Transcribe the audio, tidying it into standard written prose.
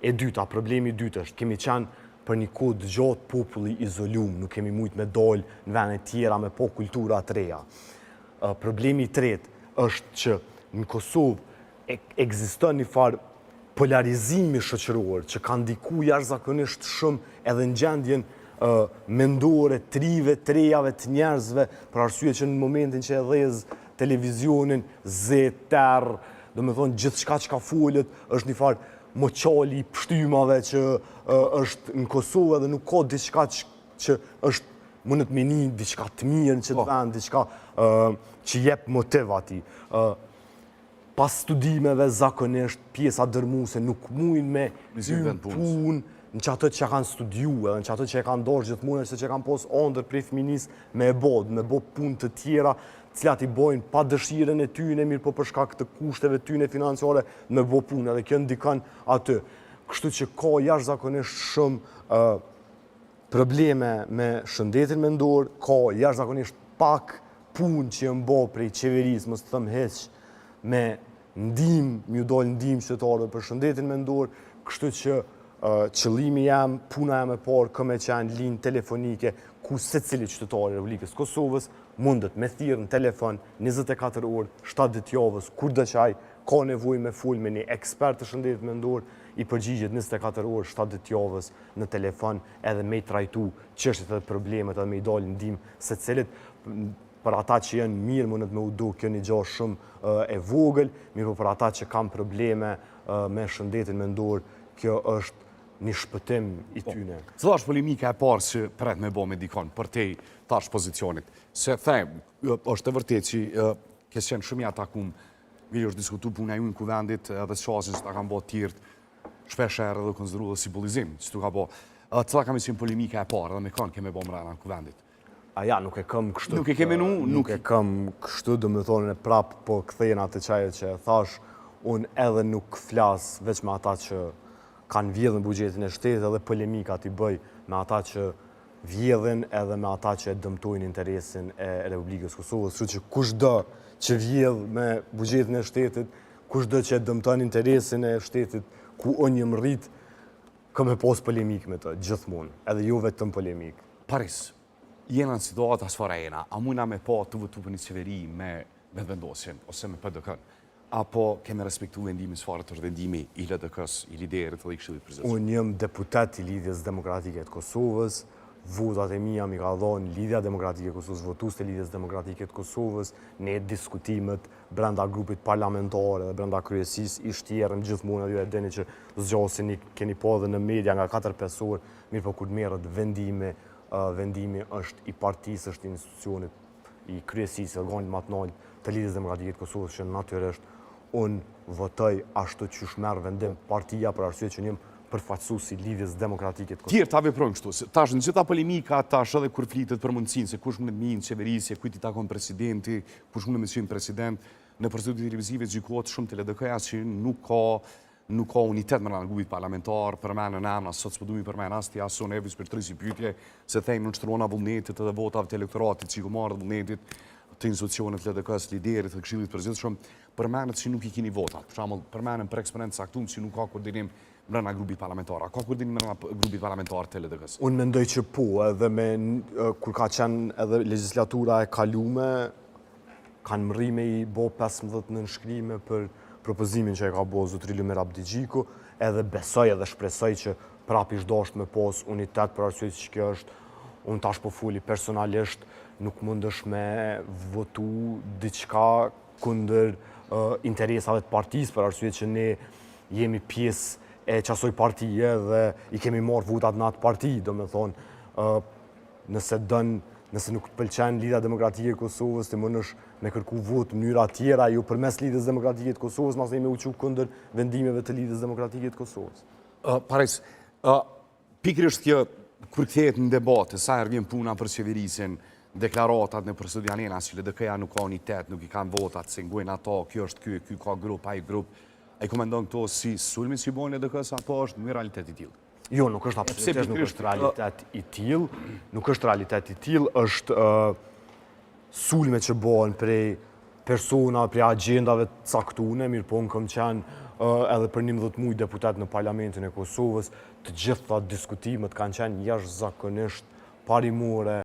E dyta, problemi i dytë është, kemi qenë për një kohë gjatë populli izolum, nuk kemi mujt me dalë në vende tjera me po kultura të reja. Problemi i tretë është që në Kosovë ekziston një farë polarizimi shoqëror që ka ndiku jashtëzakonisht shumë edhe në gjendjen mendore, trive, trejave të njerëzve, për arsye që në momentin që e dhez televizionin, terr, do me thonë gjithë shka që ka folët, është një farë moqali i pshtymave që është në Kosovë dhe nuk ka diçka që është mundet me një diçka të mirë në qëtë vend, diçka që jep motiv ati. Pas studimeve zakonisht pjesa dërmuese nuk mujnë me punë në që ato që kanë studiu edhe në që ato që e kanë dorë gjithmonë se që kanë pos ondër prej fëminis me bo punë të tjera cilat i bojnë pa dëshiren e tyne, mirë po për shkak të kushteve tyne financiare me bo punë edhe kjo ndikan aty. Kështu që ka jashtëzakonisht shumë probleme me shëndetin mendor, ka jashtëzakonisht pak punë që jë mbo prej qeverisë, mos të thëmë heq, me m'ju dojnë ndim qytetarëve për shëndetin mendor, kështu që qëllimi jam, puna jam e parë, këme qenë linjë telefonike, ku secili qytetari i Republikës Kosovës mundet me thirrë në telefon 24 orë, 7 ditë javës, kur do që ai ka nevojë me fol me një ekspert të shëndetit mendor, i përgjigjet 24 orë, 7 ditë javës në telefon, edhe me i trajtu çështjet dhe problemet edhe me i dalë ndihmë secilit. Për ata që janë mirë, mundet me u do kjo një gjë shumë e vogël, mirë po për ata që kanë probleme me shëndetin mendor, kjo është një shpëtim i tyne. Cila është polemika e parë që pret me bo me dikon për te tash pozicionit? Se them, është e vërtet që kësë qenë shumë i atakum, mirë është diskutu puna ju në kuvendit edhe qasin që ta kanë bo tjirtë, shpesher edhe konsideru dhe simbolizim që tu ka bo. Cila kam i qenë polemika e parë edhe me kanë keme bo mrena në kuvendit? Ja, nuk e këm kështu. Nuk e keme nuk e këm kështu, do me thonë e prapë, po këthejnë atë qajet që e thash, unë edhe nuk flas veç me ata që kanë vjedhën bugjetin e shtetit edhe polemikat i bëj me ata që vjedhin edhe me ata që e dëmtojnë interesin e Republikës Kosovës. Kështu që kushdo që vjedh me bugjetin e shtetit, kushdo që e dëmton interesin e shtetit, ku unë jëm rrit, kam e pos polemik me të, gjithmonë, edhe jo vetëm polemik. Paris, jena në situatë asfara jena, a mujna me pa të vëtu për një qeveri me vendosjen, ose me PDK-n? Apo keme respektu vendimin së farë të vendimi i LDK-s, i liderit dhe i Këshillit Përgjithshëm? Unë jëm deputet i Lidhjes Demokratike të Kosovës, votat e mia mi ka dhënë Lidhja Demokratike e Kosovës, votues të Lidhjes Demokratike të Kosovës, ne diskutimet brenda grupit parlamentar dhe brenda kryesisë i shtjerën gjithmonë, ju e dini që zgjasin keni pa edhe në media nga 4-5 orë, mirë po kur merret vendimi është i partisë, është i institucionit i kryesisë, organit matinal të Lidhjes Demokratike të Kosovës, që natyrisht unë votoj ashtu që shmerë vendim partia për arsye që njëm përfaqësues i Lidhjes Demokratike të Kosovës. Tjerë ta veprojnë kështu. Tash në gjitha polemika, tash edhe kur flitet për mundësinë se kush mundet me në qeverisje, kujt i takon presidenti, kush mundet me qenë president, në procedurë televizive gjikohet shumë të LDK-ja që nuk ka unitet me në grupit parlamentar, përmenë në emna, sot s'po duhet përmenë asti ason evis për 30 pyetje, se thejnë në çtrona vullnetit edhe votave të elektoratit, çikomarrë vullnetit të institucionet LDK-s, liderit të Këshillit Përgjithshëm, përmenet që nuk i keni votat. Për shembull, përmenen për eksperiencë saktum që nuk ka koordinim brenda grupit parlamentar. A ka koordinim brenda grupit parlamentar të LDK-s? Unë mendoj që po, edhe kur ka qenë edhe legjislatura e kalume, kanë mri me i bo 15 nënshkrime për propozimin që e ka bo zotri Lumir Abdigjiku, edhe besoj edhe shpresoj që prap ish dasht me pos unitet për arsye që kjo është, unë tash po fuli personalisht, nuk mundesh me votu diçka kundër interesave të partisë, për arsye që ne jemi pjesë e qasoj partije dhe i kemi marrë votat në atë parti, do me thonë, nëse nuk të pëlqen Lidhja Demokratike e Kosovës, të mënësh me kërku votë mënyra tjera, jo përmes Lidhjes Demokratike të Kosovës, mas me uqu kundër vendimeve të Lidhjes Demokratike të Kosovës. Paris, pikrisht kjo, kur kthehet në debate, sa herë vjen puna për qeverisin, deklaratat në përstudi anena, që LDK-ja nuk ka unitet, nuk i kanë votat, se ngojnë ato, kjo është ky ka grup, ai grup. A i komendon këto si sulmi që i bojnë LDK-s, apo është në realitet i tillë? Jo, nuk është absolutisht nuk është realitet i tillë. Nuk është realitet i tillë, është sulme që bojnë prej persona, prej agendave të caktuara, mirë po unë kam qenë edhe për 11 muaj deputet në Parlamentin e Kosovës, të gjitha diskutimet kanë qenë jashtëzakonisht parimore.